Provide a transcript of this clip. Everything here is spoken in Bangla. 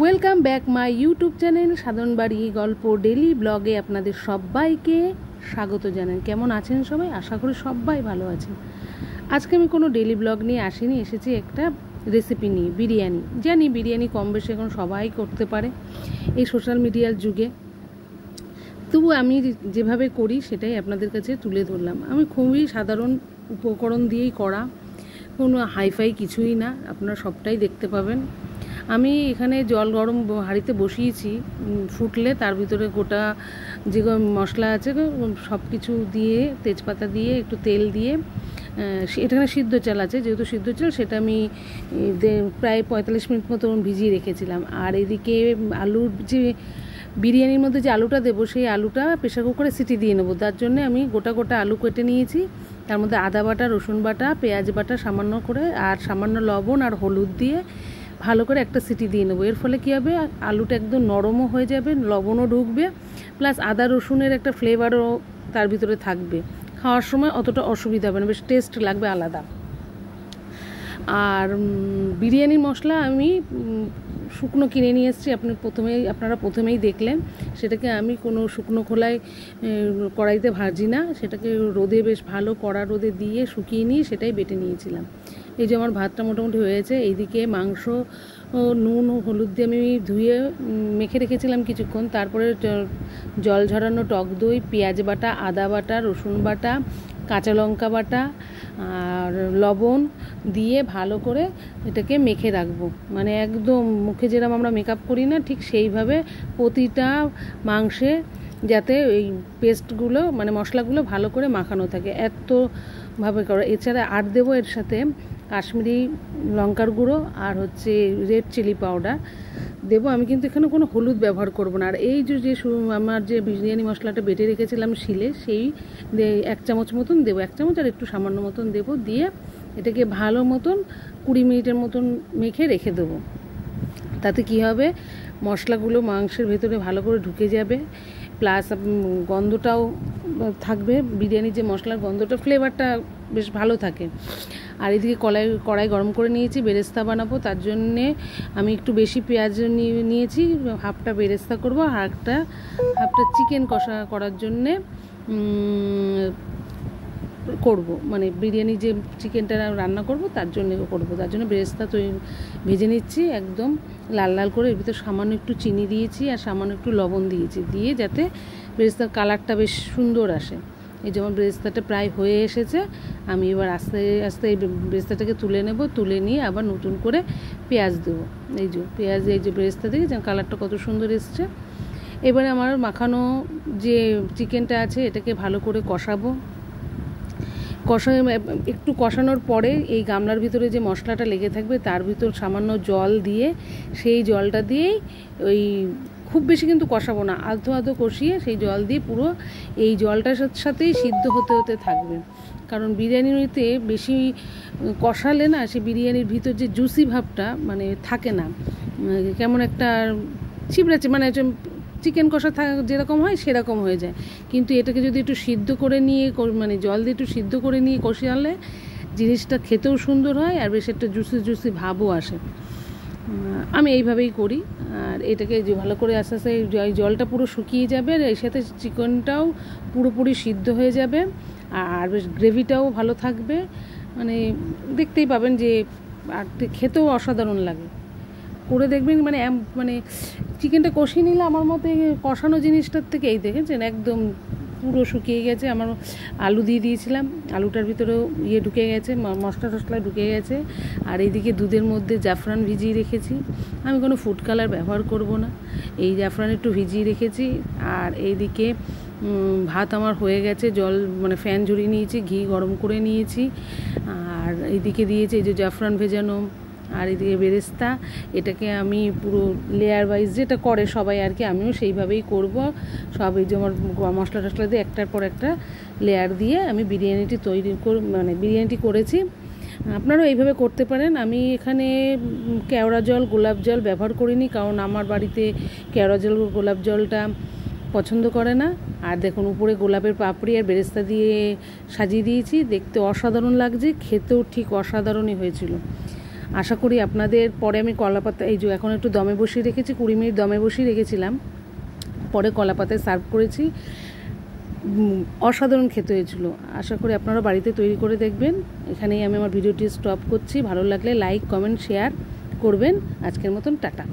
Welcome back my YouTube channel সাধারণ বাড়ি গল্প ডেলি ব্লগে আপনাদের সবাইকে স্বাগত জানাই। কেমন আছেন সবাই? আশা করি সবাই ভালো আছেন। আজকে আমি কোনো ডেলি ব্লগ নিয়ে আসিনি, এসেছি একটা রেসিপি নিয়ে। বিরিয়ানি, জানি বিরিয়ানি কম বেশি এখন সবাই করতে পারে এই সোশ্যাল মিডিয়ার যুগে, তবু আমি যেভাবে করি সেটাই আপনাদের কাছে তুলে ধরলাম। আমি খুবই সাধারণ উপকরণ দিয়েই করা, কোনো হাইফাই কিছুই না, আপনারা সবটাই দেখতে পাবেন। আমি এখানে জল গরম হাঁড়িতে বসিয়েছি, ফুটলে তার ভিতরে গোটা যে মশলা আছে সব কিছু দিয়ে, তেজপাতা দিয়ে, একটু তেল দিয়ে, এখানে সিদ্ধ চাল আছে, যেহেতু সিদ্ধ চাল সেটা আমি প্রায় 45 মিনিট মতন ভিজিয়ে রেখেছিলাম। আর এদিকে আলুর যে বিরিয়ানির মধ্যে যে আলুটা দেবো সেই আলুটা প্রেশার কুকারে সিটি দিয়ে নেবো। তার জন্য আমি গোটা গোটা আলু কেটে নিয়েছি, তার মধ্যে আদা বাটা, রসুন বাটা, পেঁয়াজ বাটা সামান্য করে, আর সামান্য লবণ আর হলুদ দিয়ে ভালো করে একটা সিটি দিয়ে নেবো। এর ফলে কী হবে, আলুটা একদম নরমও হয়ে যাবে, লবণও ঢুকবে, প্লাস আদা রসুনের একটা ফ্লেভারও তার ভিতরে থাকবে। খাওয়ার সময় অতটা অসুবিধা হবে না, বেশ টেস্ট লাগবে আলাদা। আর বিরিয়ানির মশলা আমি শুকনো কিনে নিয়ে এসেছি, আপনারা প্রথমেই দেখলেন। সেটাকে আমি কোনো শুকনো খোলায় কড়াইতে ভাজি না, সেটাকে রোদে বেশ ভালো কড়া রোদে দিয়ে শুকিয়ে নিয়ে সেটাই বেটে নিয়েছিলাম। এই যে আমার ভাতটা মোটামুটি হয়েছে। এইদিকে মাংস নুন হলুদ দিয়ে আমি ধুয়ে মেখে রেখেছিলাম কিছুক্ষণ, তারপরে জল ঝরানো টক দই, পেঁয়াজ বাটা, আদা বাটা, রসুন বাটা, কাঁচা লঙ্কা বাটা আর লবণ দিয়ে ভালো করে এটাকে মেখে রাখবো। মানে একদম মুখে যেরকম আমরা মেকআপ করি না, ঠিক সেইভাবে প্রতিটা মাংসে যাতে ওই পেস্টগুলো মানে মশলাগুলো ভালো করে মাখানো থাকে, এতভাবে করো। এছাড়া আর দেবো এর সাথে কাশ্মীরি লঙ্কার গুঁড়ো আর হচ্ছে রেড চিলি পাউডার দেবো। আমি কিন্তু এখানে কোনো হলুদ ব্যবহার করব না। আর এই যে আমার যে বিরিয়ানি মশলাটা বেটে রেখেছিলাম শিলে, সেই 1 চামচ মতন দেবো, 1 চামচ আর একটু সামান্য মতন দেবো, দিয়ে এটাকে ভালো মতন 20 মিনিটের মতন মেখে রেখে দেবো। তাতে কি হবে, মশলাগুলো মাংসের ভেতরে ভালো করে ঢুকে যাবে, প্লাস গন্ধটাও থাকবে, বিরিয়ানির যে মশলার গন্ধটা, ফ্লেভারটা বেশ ভালো থাকে। আর এদিকে কড়াই গরম করে নিয়েছি, বেরেস্তা বানাবো। তার জন্যে আমি একটু বেশি পেঁয়াজ নিয়েছি, হাফটা বেরেস্তা করবো, আর হাফটা চিকেন কষা করার জন্যে করব, মানে বিরিয়ানি যে চিকেনটা রান্না করব তার জন্য করব। তার জন্য বেরেস্তা ভেজে নিচ্ছি একদম লাল লাল করে। এর ভিতরে সামান্য একটু চিনি দিয়েছি আর সামান্য একটু লবণ দিয়েছি, দিয়ে যাতে বেরেস্তার কালারটা বেশ সুন্দর আসে। এই যেমন বেরেস্তাটা প্রায় হয়ে এসেছে, আমি এবার আস্তে আস্তে এই বেরেস্তাটাকে তুলে নেব, তুলে নিয়ে আবার নতুন করে পেঁয়াজ দেবো। এই যে বেরেস্তা দেখে যেন কালারটা কত সুন্দর এসছে। এবারে আমার মাখানো যে চিকেনটা আছে এটাকে ভালো করে কষাবো। একটু কষানোর পরে এই গামলার ভিতরে যে মশলাটা লেগে থাকবে তার ভিতর সামান্য জল দিয়ে, সেই জলটা দিয়েই ওই খুব বেশি কিন্তু কষাবো না, আধো আধো কষিয়ে সেই জল দিয়ে পুরো এই জলটার সাথেই সিদ্ধ হতে হতে থাকবে। কারণ বিরিয়ানিতে বেশি কষালে না, সে বিরিয়ানির ভিতর যে জুসি ভাবটা মানে থাকে না, কেমন একটা ছিবড়াচ্ছে, মানে চিকেন কষা যেরকম হয় সেরকম হয়ে যায়। কিন্তু এটাকে যদি একটু সিদ্ধ করে নিয়ে, মানে জল দিয়ে একটু সিদ্ধ করে নিয়ে কষালে জিনিসটা খেতেও সুন্দর হয় আর বেশ একটা জুসি ভাবও আসে। আমি এইভাবেই করি। আর এটাকে যে ভালো করে আস্তে আস্তে জলটা পুরো শুকিয়ে যাবে, আর এর সাথে চিকেনটাও পুরোপুরি সিদ্ধ হয়ে যাবে, আর বেশ গ্রেভিটাও ভালো থাকবে। মানে দেখতেই পাবেন যে আর খেতেও অসাধারণ লাগে। করে দেখবেন, মানে চিকেনটা কষিয়ে নিলে আমার মতে কষানো জিনিসটার থেকে এই দেখেছেন একদম পুরো শুকিয়ে গেছে। আমার আলু দিয়ে দিয়েছিলাম, আলুটার ভিতরেও ঢুকে গেছে, মশলা টশলা ঢুকে গেছে। আর এইদিকে দুধের মধ্যে জাফরান ভিজিয়ে রেখেছি, আমি কোনো ফুড কালার ব্যবহার করব না, এই জাফরান একটু ভিজিয়ে রেখেছি। আর এইদিকে ভাত আমার হয়ে গেছে, জল মানে ফ্যান ঝরিয়ে নিয়েছি, ঘি গরম করে নিয়েছি, আর এইদিকে দিয়েছি এই যে জাফরান ভেজানো, আর এদিকে বেরেস্তা। এটাকে আমি পুরো লেয়ার ওয়াইজ যেটা করে সবাই আর কি, আমিও সেইভাবেই করব। সব এই যে আমার মশলা টশলা দিয়ে একটার পর একটা লেয়ার দিয়ে আমি বিরিয়ানিটি করেছি। আপনারাও এইভাবে করতে পারেন। আমি এখানে কেওড়া জল, গোলাপ জল ব্যবহার করিনি, কারণ আমার বাড়িতে কেওড়া জল গোলাপ জলটা পছন্দ করে না। আর দেখুন উপরে গোলাপের পাপড়ি আর বেরেস্তা দিয়ে সাজিয়ে দিয়েছি, দেখতে অসাধারণ লাগছে, খেতেও ঠিক অসাধারণই হয়েছিল। আশা করি আপনাদের। পরে আমি কলাপাতা, এই যে এখন একটু দমে বসিয়ে রেখেছি, 20 মিনিট দমে বসিয়ে রেখেছিলাম, পরে কলাপাতায় সার্ভ করেছি। অসাধারণ খেতে হয়েছিল। আশা করি আপনারা বাড়িতে তৈরি করে দেখবেন। এখানেই আমি আমার ভিডিওটি স্টপ করছি। ভালো লাগলে লাইক, কমেন্ট, শেয়ার করবেন। আজকের মতন টাটা।